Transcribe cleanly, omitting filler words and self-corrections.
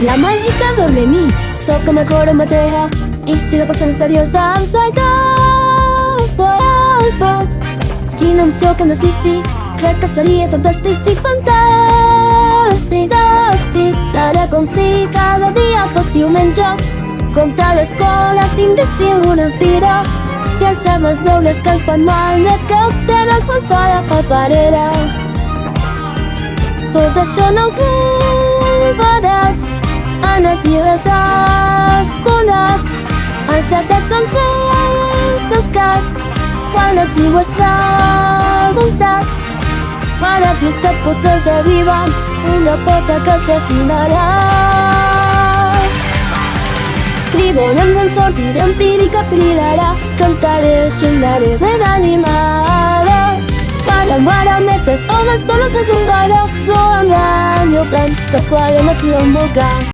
La màgica dormir, toca-me cor en mateixa. I si la persona misteriosa em saita quina emoció que no és vici, crec que seria fantàstic, sí, fantàstic, fantàstic. Serà com si cada dia fos diumenge, com si a l'escola tinguéssim una fira. Llancem els dobles que ens fan mal, de cap tenen fanfara paperera. Tot això no ho trobaràs en els llibres escolars. Els secrets són fet del cas quan el tio està voltat. Meravillosa potència viva, una força que es fascinarà. Triborem ben fort, direm pirica, pirirarà. Cantaré, xiularé, ben animada. Para metes homes, dones de tu cara. No engany, que farem el seu boca.